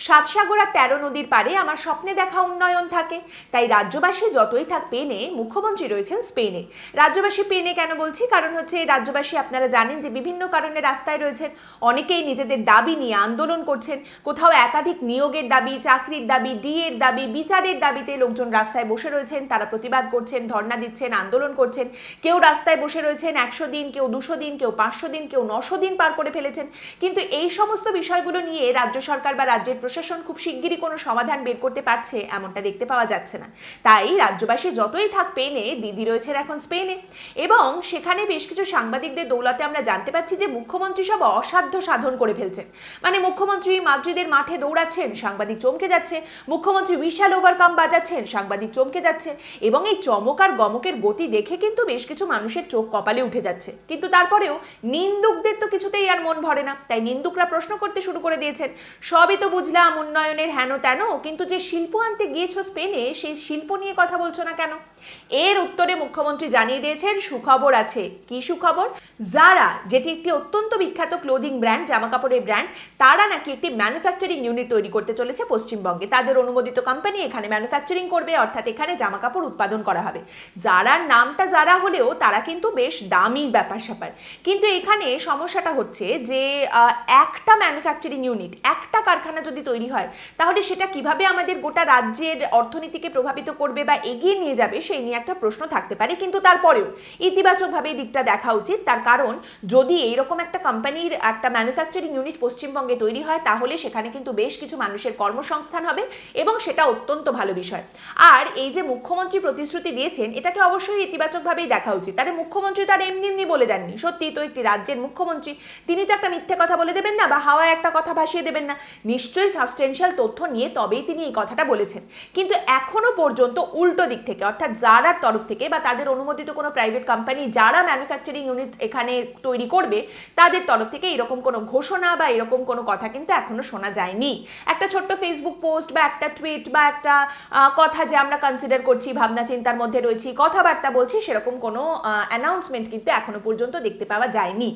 সাতসাগর আর 13 নদীর পারে আমার স্বপ্নে দেখা উন্নয়ন থাকে। তাই রাজ্যবাসী যতই থাক পেনে, মুখ্যমন্ত্রী রয়েছেন স্পেনে। রাজ্যবাসী পেনে কেন বলছি, কারণ হচ্ছে রাজ্যবাসী আপনারা জানেন যে বিভিন্ন কারণে রাস্তায় রয়েছেন। অনেকেই নিজেদের দাবি নিয়ে আন্দোলন করছেন। কোথাও একাধিক নিয়োগের দাবি, চাকরির দাবি, ডিএর দাবি, বিচারের দাবিতে লোকজন রাস্তায় বসে রয়েছেন। তারা প্রতিবাদ করছেন, ধর্ণা দিচ্ছেন, আন্দোলন করছেন। কেউ রাস্তায় বসে রয়েছেন 100 দিন, কেউ 200 দিন, কেউ 500 দিন, কেউ 900 দিন পার করে ফেলেছেন। কিন্তু এই সমস্ত বিষয়গুলো নিয়ে রাজ্য সরকার বা রাজ্যের প্রশাসন খুব শিগগিরই কোনো সমাধান বের করতে পারছে এমনটা দেখতে পাওয়া যাচ্ছে না। তাই রাজ্যবাসী যতই থাক পেনে, দিদি রয়েছেন এখন স্পেনে, এবং সেখানে বেশ কিছু সাংবাদিকদের দৌলতে আমরা জানতে পাচ্ছি যে মুখ্যমন্ত্রী সব অসাধ্য সাধন করে ফেলছেন। মানে মুখ্যমন্ত্রী মাদ্রিদের মাঠে দৌড়াচ্ছেন, সাংবাদিক চমকে যাচ্ছে। মুখ্যমন্ত্রী বিশাল ওভারকাম বাজাচ্ছেন, সাংবাদিক চমকে যাচ্ছে। এবং এই চমক আর গমকের গতি দেখে কিন্তু বেশ কিছু মানুষের চোখ কপালে উঠে যাচ্ছে। কিন্তু তারপরেও নিন্দুকদের তো কিছুতেই আর মন ভরে না। তাই নিন্দুকরা প্রশ্ন করতে শুরু করে দিয়েছেন, সবই তো বুঝলাম উন্নয়নের হেন তেন, কিন্তু যে শিল্প আনতে গিয়েছো স্পেনে, সেই শিল্প নিয়ে কথা বলছো না কেন? এর উত্তরে মুখ্যমন্ত্রী জানিয়ে দিয়েছেন সুখবর আছে। কি সুখবর? জারা, যেটি একটি অত্যন্ত বিখ্যাত ক্লোদিং ব্র্যান্ড, জামা কাপড়ের ব্র্যান্ড, তারা নাকি একটি ম্যানুফ্যাকচারিং ইউনিট তৈরি করতে চলেছে পশ্চিমবঙ্গে। তাদের অনুমোদিত কোম্পানি এখানে ম্যানুফ্যাকচারিং করবে, অর্থাৎ এখানে জামা কাপড় উৎপাদন করা হবে। জারার নামটা জারা হলেও তারা কিন্তু বেশ দামি ব্যাপার স্যাপার। কিন্তু এখানে সমস্যাটা হচ্ছে যে একটা ম্যানুফ্যাকচারিং ইউনিট, একটা কারখানা যদি তৈরি হয়, তাহলে সেটা কিভাবে আমাদের গোটা রাজ্যের অর্থনীতিকে প্রভাবিত করবে বা এগিয়ে নিয়ে যাবে, সেই নিয়ে একটা প্রশ্ন থাকতে পারে। কিন্তু তারপরেও ইতিবাচকভাবে এই দিকটা দেখা উচিত। তার কারণ যদি এইরকম একটা কোম্পানির একটা ম্যানুফ্যাকচারিং ইউনিট পশ্চিমবঙ্গে তৈরি হয়, তাহলে সেখানে কিন্তু বেশ কিছু মানুষের কর্মসংস্থান হবে, এবং সেটা অত্যন্ত ভালো বিষয়। আর এই যে মুখ্যমন্ত্রী প্রতিশ্রুতি দিয়েছেন, এটাকে অবশ্যই ইতিবাচকভাবেই দেখা উচিত। তাহলে মুখ্যমন্ত্রী তার এমনি এমনি বলে দেননি। সত্যি তো একটি রাজ্যের মুখ্যমন্ত্রী, তিনি তো একটা মিথ্যে কথা বলে দেবেন না, বা হাওয়ায় একটা কথা ভাসিয়ে দেবেন না। নিশ্চয়ই সাবস্টেনশিয়াল তথ্য নিয়ে তবেই তিনি এই কথাটা বলেছেন। কিন্তু এখনো পর্যন্ত উল্টো দিক থেকে, অর্থাৎ জারার তরফ থেকে বা তাদের অনুমোদিত কোনো প্রাইভেট কোম্পানি যারা ম্যানুফ্যাকচারিং ইউনিট এখানে তৈরি করবে, তাদের তরফ থেকে এরকম কোনো ঘোষণা বা এরকম কোনো কথা কিন্তু এখনো শোনা যায়নি। একটা ছোট্ট ফেসবুক পোস্ট বা একটা টুইট বা একটা কথা যে আমরা কনসিডার করছি, ভাবনা চিন্তার মধ্যে রয়েছি, কথাবার্তা বলছি, সেরকম কোনো অ্যানাউন্সমেন্ট কিন্তু এখনো পর্যন্ত দেখতে পাওয়া যায়নি।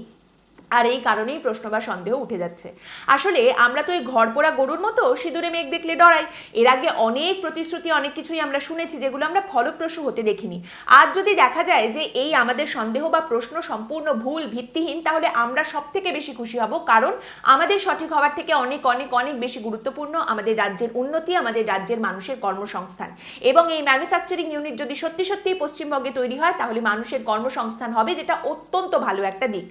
আর এই কারণেই প্রশ্ন বা সন্দেহ উঠে যাচ্ছে। আসলে আমরা তো এই ঘর পোড়া গরুর মতো সিঁদুরে মেঘ দেখলে ডরাই। এর আগে অনেক প্রতিশ্রুতি, অনেক কিছুই আমরা শুনেছি যেগুলো আমরা ফলপ্রসূ হতে দেখিনি। আজ যদি দেখা যায় যে এই আমাদের সন্দেহ বা প্রশ্ন সম্পূর্ণ ভুল, ভিত্তিহীন, তাহলে আমরা সব থেকে বেশি খুশি হব। কারণ আমাদের সঠিক হওয়ার থেকে অনেক অনেক অনেক বেশি গুরুত্বপূর্ণ আমাদের রাজ্যের উন্নতি, আমাদের রাজ্যের মানুষের কর্মসংস্থান। এবং এই ম্যানুফ্যাকচারিং ইউনিট যদি সত্যি সত্যিই পশ্চিমবঙ্গে তৈরি হয়, তাহলে মানুষের কর্মসংস্থান হবে, যেটা অত্যন্ত ভালো একটা দিক।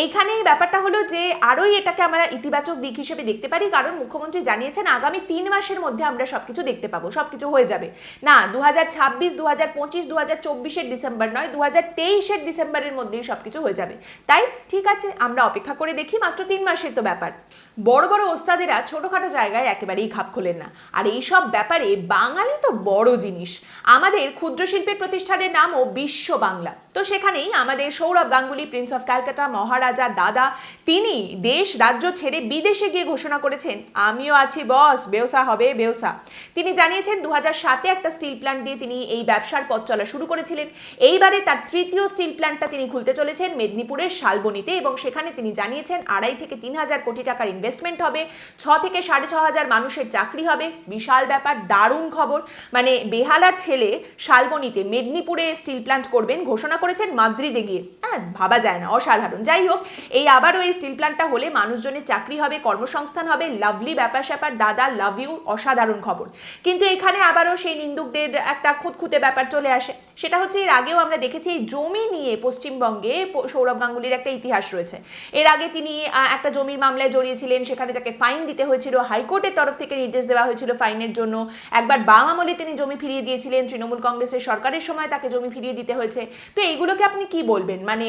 এইখানে ব্যাপারটা হলো যে আরোই এটাকে আমরা ইতিবাচক দিক হিসেবে দেখতে পারি, কারণ মুখ্যমন্ত্রী জানিয়েছেন আগামী 3 মাসের মধ্যে আমরা সবকিছু দেখতে পাবো, সবকিছু হয়ে যাবে। না 2026, 2025, 2024-এর ডিসেম্বর নয়, 2023-এর ডিসেম্বরের মধ্যেই সবকিছু হয়ে যাবে। তাই ঠিক আছে, আমরা অপেক্ষা করে দেখি, মাত্র 3 মাসের তো ব্যাপার। বড় বড় ওস্তাদেরা ছোটখাটো জায়গায় একেবারেই খাপ খোলেন না। আর এই সব ব্যাপারে বাঙালি তো বড় জিনিস। আমাদের ক্ষুদ্র শিল্পের প্রতিষ্ঠানের নামও বিশ্ব বাংলা। তো সেখানেই আমাদের সৌরভ গাঙ্গুলি, প্রিন্স অফ ক্যালকাটা, মহারাজা দাদা, তিনি দেশ রাজ্য ছেড়ে বিদেশে গিয়ে ঘোষণা করেছেন, আমিও আছি বস, বেওসা হবে বেওসা। তিনি জানিয়েছেন 2007-এ একটা স্টিল প্ল্যান্ট দিয়ে তিনি এই ব্যবসার পথ চলা শুরু করেছিলেন। এইবারে তার তৃতীয় স্টিল প্ল্যান্টটা তিনি খুলতে চলেছেন মেদিনীপুরের শালবনীতে, এবং সেখানে তিনি জানিয়েছেন 2.5 থেকে 3 হাজার কোটি টাকার ইনভেস্টমেন্ট হবে, 6 থেকে 6.5 হাজার মানুষের চাকরি হবে। বিশাল ব্যাপার, দারুণ খবর। মানে বেহালার ছেলে শালবনীতে মেদিনীপুরে স্টিল প্ল্যান্ট করবেন ঘোষণা করেছেন মাদ্রিদে গিয়ে। হ্যাঁ, ভাবা যায় না, অসাধারণ। যাই হোক, এই আবারও এই স্টিল প্ল্যান্টটা হলে মানুষজনের চাকরি হবে, কর্মসংস্থান হবে। লাভলি ব্যাপার স্যাপার, দাদা লাভ ইউ, অসাধারণ খবর। কিন্তু এখানে আবারও সেই নিন্দুকদের একটা খুঁতখুঁতে ব্যাপার চলে আসে। সেটা হচ্ছে এর আগেও আমরা দেখেছি এই জমি নিয়ে পশ্চিমবঙ্গে সৌরভ গাঙ্গুলির একটা ইতিহাস রয়েছে। এর আগে তিনি একটা জমির মামলায় জড়িয়েছিলেন, সেখানে তাকে ফাইন দিতে হয়েছিল, হাইকোর্টের তরফ থেকে নির্দেশ দেওয়া হয়েছিল ফাইনের জন্য। একবার বাম আমলে তিনি জমি ফিরিয়ে দিয়েছিলেন, তৃণমূল কংগ্রেসের সরকারের সময় তাকে জমি ফিরিয়ে দিতে হয়েছে। তো এইগুলোকে আপনি কি বলবেন? মানে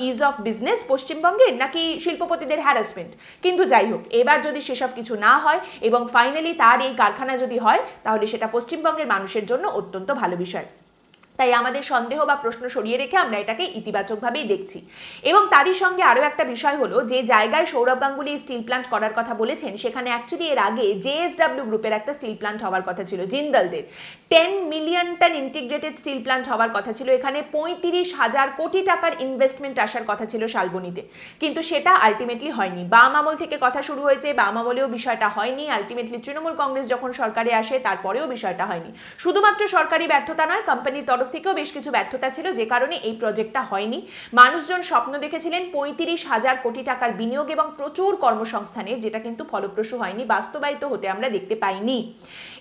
ইজ অফ বিজনেস পশ্চিমবঙ্গের, নাকি শিল্পপতিদের হ্যারাসমেন্ট? কিন্তু যাই হোক, এবার যদি সেসব কিছু না হয় এবং ফাইনালি তার এই কারখানা যদি হয়, তাহলে সেটা পশ্চিমবঙ্গের মানুষের জন্য অত্যন্ত ভালো বিষয়। তাই আমাদের সন্দেহ বা প্রশ্ন সরিয়ে রেখে আমরা এটাকে ইতিবাচকভাবেই দেখছি। এবং তারই সঙ্গে আরও একটা বিষয় হলো, যে জায়গায় সৌরভ গাঙ্গুলি স্টিল প্ল্যান্ট করার কথা বলেছেন সেখানে অ্যাকচুয়ালি এর আগে জেএসডব্লিউ গ্রুপের একটা স্টিল প্ল্যান্ট হওয়ার কথা ছিল, জিন্দালদের 10 million ton integrated steel plant হওয়ার কথা ছিল। এখানে 35,000 কোটি টাকার ইনভেস্টমেন্ট আসার কথা ছিল শালবনীতে, কিন্তু সেটা আলটিমেটলি হয়নি। বাম আমল থেকে কথা শুরু হয়েছে, বাম আমলেও বিষয়টা হয়নি। আলটিমেটলি তৃণমূল কংগ্রেস যখন সরকারে আসে তারপরেও বিষয়টা হয়নি। শুধুমাত্র সরকারি ব্যর্থতা নয়, কোম্পানির তরফ থেকেও বেশ কিছু ব্যর্থতা ছিল, যে কারণে এই প্রজেক্টটা হয়নি। মানুষজন স্বপ্ন দেখেছিলেন 35,000 কোটি টাকার বিনিয়োগ এবং প্রচুর কর্মসংস্থানের, যেটা কিন্তু ফলপ্রসূ হয়নি, বাস্তবায়িত হতে আমরা দেখতে পাইনি।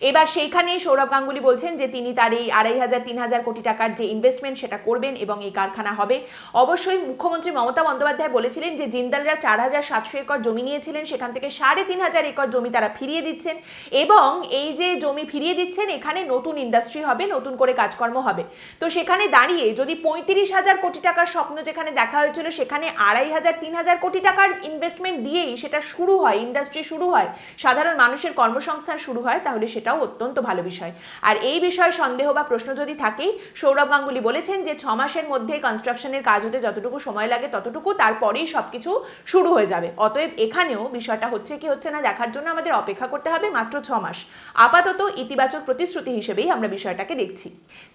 এবার সেইখানেই সৌরভ গাঙ্গুলি বলছেন যে তিনি তার এই 2,500-3,000 কোটি টাকার যে ইনভেস্টমেন্ট সেটা করবেন এবং এই কারখানা হবে। অবশ্যই মুখ্যমন্ত্রী মমতা বন্দ্যোপাধ্যায় বলেছিলেন যে জিন্দালরা 4,700 একর জমি নিয়েছিলেন, সেখান থেকে 3,500 একর জমি তারা ফিরিয়ে দিচ্ছেন, এবং এই যে জমি ফিরিয়ে দিচ্ছেন এখানে নতুন ইন্ডাস্ট্রি হবে, নতুন করে কাজকর্ম হবে। তো সেখানে দাঁড়িয়ে যদি 35,000 কোটি টাকার স্বপ্ন যেখানে দেখা হয়েছিল সেখানে 2,500-3,000 কোটি টাকার ইনভেস্টমেন্ট দিয়েই সেটা শুরু হয়, ইন্ডাস্ট্রি শুরু হয়, সাধারণ মানুষের কর্মসংস্থান শুরু হয়, তাহলে সেটাও অত্যন্ত ভালো বিষয়। আর এই বিষয়ে সন্দেহ বা প্রশ্ন যদি থাকেই, সৌরভ গাঙ্গুলি বলেছেন যে 6 মাসের মধ্যে কনস্ট্রাকশনের কাজ হতে যতটুকু সময় লাগে ততটুকু, তারপরেই সবকিছু শুরু হয়ে যাবে। অতএব এখানেও বিষয়টা হচ্ছে কি হচ্ছে না দেখার জন্য আমাদের অপেক্ষা করতে হবে মাত্র 6 মাস। আপাতত ইতিবাচক প্রতিশ্রুতি হিসেবেই আমরা বিষয়টাকে দেখছি।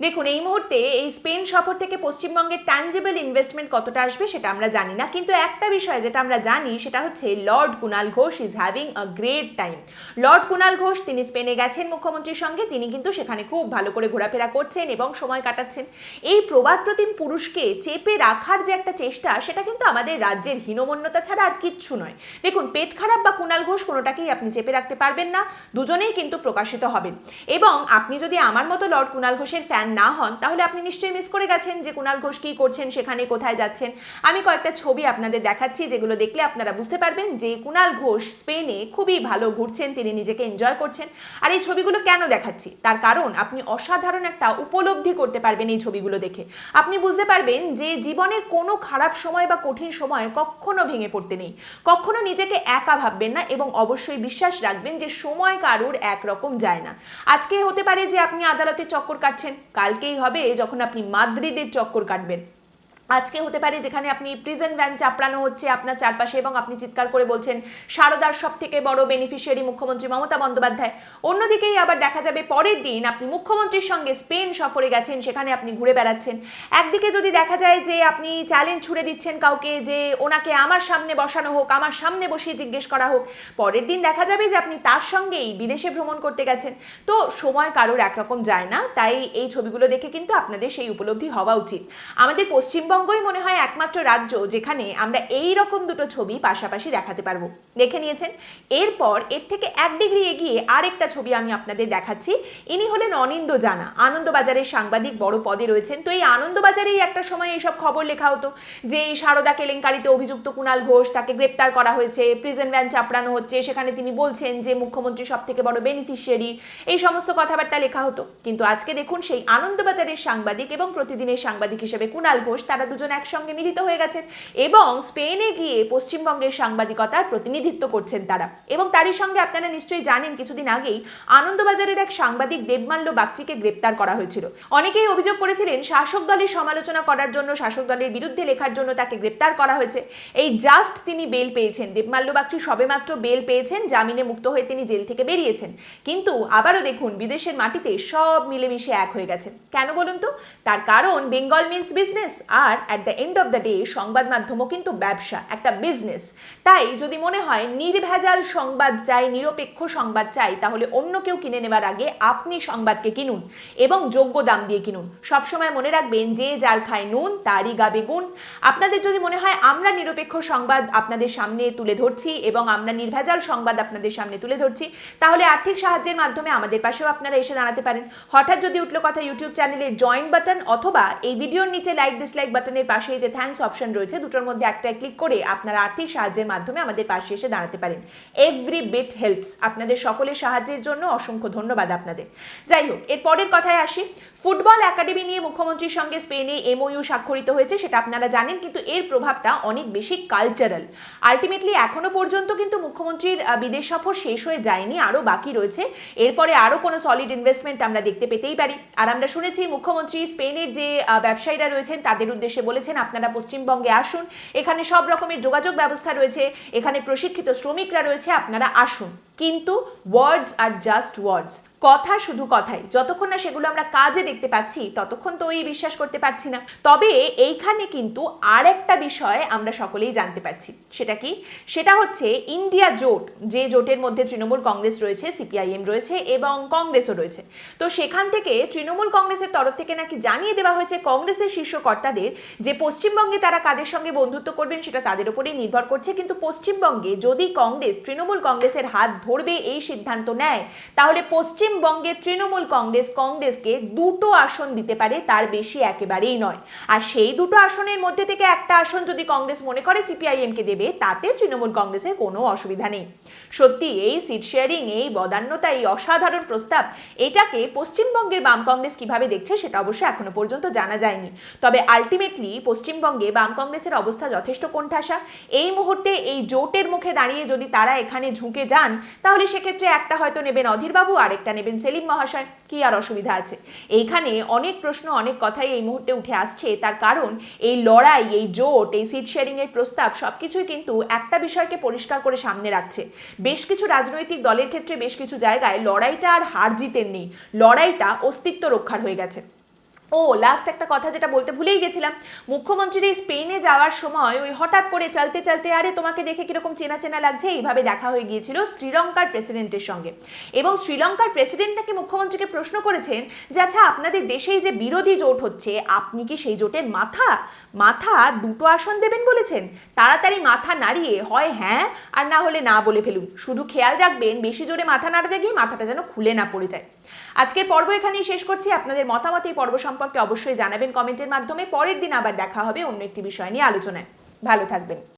দেখুন, এই মুহূর্তে এই স্পেন সফর থেকে পশ্চিমবঙ্গের ট্যাঞ্জেবল ইনভেস্টমেন্ট কতটা আসবে সেটা আমরা জানি না, কিন্তু একটা বিষয় যেটা আমরা জানি সেটা হচ্ছে Lord Kunal Ghosh is having a great time. Lord Kunal Ghosh তিনি স্পেনে গেছেন মুখ্যমন্ত্রীর সঙ্গে, তিনি কিন্তু সেখানে খুব ভালো করে ঘোরাফেরা করছেন এবং সময় কাটাচ্ছেন। এই প্রবাদ প্রতিম পুরুষকে চেপে রাখার যে একটা চেষ্টা, সেটা কিন্তু আমাদের রাজ্যের হীনমন্যতা ছাড়া আর কিচ্ছু নয়। দেখুন, পেট খারাপ বা কুনাল ঘোষ কোনোটাকেই আপনি চেপে রাখতে পারবেন না, দুজনেই কিন্তু প্রকাশিত হবেন। এবং আপনি যদি আমার মতো লর্ড কুনাল ঘোষের ফ্যান না হন তাহলে আপনি নিশ্চয়ই মিস করে গেছেন যে কুনাল ঘোষ কী করছেন, সেখানে কোথায় যাচ্ছেন। আমি কয়েকটা ছবি আপনাদের দেখাচ্ছি, যেগুলো দেখলে আপনারা বুঝতে পারবেন যে কুনাল ঘোষ স্পেনে খুবই ভালো ঘুরছেন, তিনি নিজেকে এনজয় করছেন। আর এই ছবিগুলো কেন দেখাচ্ছি, তার কারণ আপনি অসাধারণ একটা উপলব্ধি করতে পারবেন এই ছবিগুলো দেখে। আপনি বুঝতে পারবেন যে জীবনের কোনো খারাপ সময় বা কঠিন সময় কখনো ভেঙে পড়তে নেই, কখনো নিজেকে একা ভাববেন না, এবং অবশ্যই বিশ্বাস রাখবেন যে সময় কারুর একরকম যায় না। আজকে হতে পারে যে আপনি আদালতের চক্কর কাটছেন, কালকেই হবে যখন আপনি মাদ্রিদের চক্কর কাটবেন। আজকে হতে পারে যেখানে আপনি প্রিজন ভ্যান চাপড়ানো হচ্ছে আপনার চারপাশে এবং আপনি চিৎকার করে বলছেন সারদার সব থেকে বড় বেনিফিশিয়ারি মুখ্যমন্ত্রী মমতা বন্দ্যোপাধ্যায়। অন্যদিকেই আবার দেখা যাবে পরের দিন আপনি মুখ্যমন্ত্রীর সঙ্গে স্পেন সফরে গেছেন, সেখানে আপনি ঘুরে বেড়াচ্ছেন। একদিকে যদি দেখা যায় যে আপনি চ্যালেঞ্জ ছুড়ে দিচ্ছেন কাউকে যে ওনাকে আমার সামনে বসানো হোক, আমার সামনে বসিয়ে জিজ্ঞেস করা হোক, পরের দিন দেখা যাবে যে আপনি তার সঙ্গেই বিদেশে ভ্রমণ করতে গেছেন। তো সময় কারোর একরকম যায় না, তাই এই ছবিগুলো দেখে কিন্তু আপনাদের সেই উপলব্ধি হওয়া উচিত। আমাদের পশ্চিমবঙ্গই মনে হয় একমাত্র রাজ্য যেখানে আমরা এই রকম দুটো ছবি পাশাপাশি দেখাতে পারবো। দেখে নিয়েছেন। এরপর এর থেকে 1 ডিগ্রি এগিয়ে আরেকটা ছবি আমি আপনাদের দেখাচ্ছি। ইনি হলেন অনিন্দ জানা, আনন্দবাজারের সাংবাদিক, বড় পদে রয়েছেন। তো এই আনন্দবাজারেই একটা সময় এইসব খবর লেখা হতো যে এই সারদা কেলেঙ্কারিতে অভিযুক্ত কুনাল ঘোষ, তাকে গ্রেপ্তার করা হয়েছে, প্রিজন ভ্যান চাপড়ানো হচ্ছে, সেখানে তিনি বলছেন যে মুখ্যমন্ত্রী সব থেকে বড় বেনিফিশিয়ারি, এই সমস্ত কথাবার্তা লেখা হতো। কিন্তু আজকে দেখুন সেই আনন্দবাজারের সাংবাদিক এবং প্রতিদিনের সাংবাদিক হিসেবে কুনাল ঘোষ, তারা দুজন একসঙ্গে মিলিত হয়ে গেছেন এবং স্পেনে গিয়ে পশ্চিমবঙ্গের সাংবাদিকতার প্রতিনিধিত্ব করছেন তারা। এবং তারই সঙ্গে আপনারা নিশ্চয়ই জানেন কিছুদিন আগেই আনন্দবাজারের এক সাংবাদিক দেবমাল্য বাগচিকে গ্রেপ্তার করা হয়েছিল। অনেকেই অভিযোগ করেছিলেন শাসক দলের সমালোচনা করার জন্য, শাসক দলের বিরুদ্ধে লেখার জন্য তাকে গ্রেপ্তার করা হয়েছে। এই জাস্ট তিনি বেল পেয়েছেন, দেবমাল্য বাগচি সবেমাত্র বেল পেয়েছেন, জামিনে মুক্ত হয়ে তিনি জেল থেকে বেরিয়েছেন। কিন্তু আবারও দেখুন বিদেশের মাটিতে সব মিলেমিশে এক হয়ে গেছেন। কেন বলুন তো? তার কারণ বেঙ্গল মিন্স বিজনেস, আর at the end of the day সংবাদ মাধ্যমও কিন্তু ব্যবসা, একটা বিজনেস। তাই যদি মনে হয় নির্ভেজাল সংবাদ চাই, নিরপেক্ষ সংবাদ চাই, তাহলে অন্য কেউ কিনে নেবার আগে আপনি সংবাদকে কিনুন এবং যোগ্য দাম দিয়ে কিনুন। সবসময় মনে রাখবেন যে যার খায় নুন তারই গাবে গুণ। আপনাদের যদি মনে হয় আমরা নিরপেক্ষ সংবাদ আপনাদের সামনে তুলে ধরছি এবং আমরা নির্ভেজাল সংবাদ আপনাদের সামনে তুলে ধরছি, তাহলে আর্থিক সাহায্যের মাধ্যমে আমাদের পাশেও আপনারা এসে দাঁড়াতে পারেন। হঠাৎ যদি উঠলো কথা ইউটিউব চ্যানেলের জয়েন বাটন অথবা এই ভিডিওর নিচে লাইক ডিসলাইক বাটন বাটনের পাশে যে থ্যাঙ্কস অপশন রয়েছে, দুটোর মধ্যে একটায় ক্লিক করে আপনারা আর্থিক সাহায্যের মাধ্যমে আমাদের পাশে এসে দাঁড়াতে পারেন। Every bit helps. আপনাদের সকলের সাহায্যের জন্য অসংখ্য ধন্যবাদ আপনাদের। যাই হোক, এর পরের কথায় আসি। ফুটবল একাডেমি নিয়ে মুখ্যমন্ত্রীর সঙ্গে স্পেনে এমওইউ স্বাক্ষরিত হয়েছে, সেটা আপনারা জানেন, কিন্তু এর প্রভাবটা অনেক বেশি কালচারাল। আলটিমেটলি এখনো পর্যন্ত কিন্তু মুখ্যমন্ত্রীর বিদেশ সফর শেষ হয়ে যায়নি, আরও বাকি রয়েছে। এরপরে আরও কোনো সলিড ইনভেস্টমেন্ট আমরা দেখতে পেতেই পারি। আর আমরা শুনেছি মুখ্যমন্ত্রী স্পেনের যে ব্যবসায়ীরা রয়েছেন তাদের উদ্দেশ্যে বলেছেন, আপনারা পশ্চিমবঙ্গে আসুন, এখানে সব রকমের যোগাযোগ ব্যবস্থা রয়েছে, এখানে প্রশিক্ষিত শ্রমিকরা রয়েছে, আপনারা আসুন। কিন্তু ওয়ার্ডস আর জাস্ট ওয়ার্ডস, কথা শুধু কথাই, যতক্ষণ না সেগুলো আমরা কাজে দেখতে পাচ্ছি ততক্ষণ তো ওই বিশ্বাস করতে পারছি না। তবে এইখানে কিন্তু আর একটা বিষয় আমরা সকলেই জানতে পারছি। সেটা কি? সেটা হচ্ছে ইন্ডিয়া জোট, যে জোটের মধ্যে তৃণমূল কংগ্রেস রয়েছে, সিপিআইএম রয়েছে এবং কংগ্রেসও রয়েছে। তো সেখান থেকে তৃণমূল কংগ্রেসের তরফ থেকে নাকি জানিয়ে দেওয়া হয়েছে কংগ্রেসের শীর্ষ কর্তাদের যে পশ্চিমবঙ্গে তারা কাদের সঙ্গে বন্ধুত্ব করবেন সেটা তাদের উপরেই নির্ভর করছে। কিন্তু পশ্চিমবঙ্গে যদি কংগ্রেস তৃণমূল কংগ্রেসের হাত ধরবে এই সিদ্ধান্ত নেয়, তাহলে পশ্চিমবঙ্গে তৃণমূল কংগ্রেসকে 2টো আসন দিতে পারে, তার বেশি একেবারেই নয়। আর সেই 2টো আসনের মধ্যে থেকে একটা আসন যদি কংগ্রেস মনে করে সিপিআইএমকে দেবে, তাতে তৃণমূল কংগ্রেসের কোনো অসুবিধা নেই। সত্যি এই সিট শেয়ারিং, এই বদান্যতা, এই অসাধারণ প্রস্তাব, এটাকে পশ্চিমবঙ্গের বাম কংগ্রেস কিভাবে দেখছে সেটা অবশ্য এখনো পর্যন্ত জানা যায়নি। তবে আলটিমেটলি পশ্চিমবঙ্গে বাম কংগ্রেসের অবস্থা যথেষ্ট কোণঠাসা। এই মুহূর্তে এই জোটের মুখে দাঁড়িয়ে যদি তারা এখানে ঝুঁকে যান, তাহলে সেক্ষেত্রে একটা হয়তো নেবেন অধীরবাবু, আরেকটা নেবেন সেলিম মহাশয়, কি আর অসুবিধা আছে? এইখানে অনেক প্রশ্ন, অনেক কথাই এই মুহূর্তে উঠে আসছে। তার কারণ এই লড়াই, এই জোট, এই সিট শেয়ারিং এর প্রস্তাব সবকিছুই কিন্তু একটা বিষয়কে পরিষ্কার করে সামনে রাখছে। বেশ কিছু রাজনৈতিক দলের ক্ষেত্রে বেশ কিছু জায়গায় লড়াইটা আর হার জিতের নেই, লড়াইটা অস্তিত্ব রক্ষার হয়ে গেছে। ও লাস্ট একটা কথা যেটা বলতে ভুলেই গেছিলাম, মুখ্যমন্ত্রীর এই স্পেনে যাওয়ার সময় ওই হঠাৎ করে চলতে চলতে, আরে তোমাকে দেখে কিরকম চেনা চেনা লাগছে, এইভাবে দেখা হয়ে গিয়েছিল শ্রীলঙ্কার প্রেসিডেন্টের সঙ্গে। এবং শ্রীলঙ্কার প্রেসিডেন্ট নাকি মুখ্যমন্ত্রীকে প্রশ্ন করেছেন যে আচ্ছা, আপনাদের দেশেই যে বিরোধী জোট হচ্ছে, আপনি কি সেই জোটের মাথা 2টো আসন দেবেন বলেছেন? তাড়াতাড়ি মাথা নাড়িয়ে হয় হ্যাঁ আর না হলে না বলে ফেলুন। শুধু খেয়াল রাখবেন বেশি জোরে মাথা নাড়াতে গিয়ে মাথাটা যেন খুলে না পড়ে যায়। আজকের পর্ব এখানেই শেষ করছি। আপনাদের মতামত এই পর্ব সম্পর্কে অবশ্যই জানাবেন কমেন্টের মাধ্যমে। পরের দিন আবার দেখা হবে অন্য একটি বিষয় নিয়ে আলোচনায়। ভালো থাকবেন।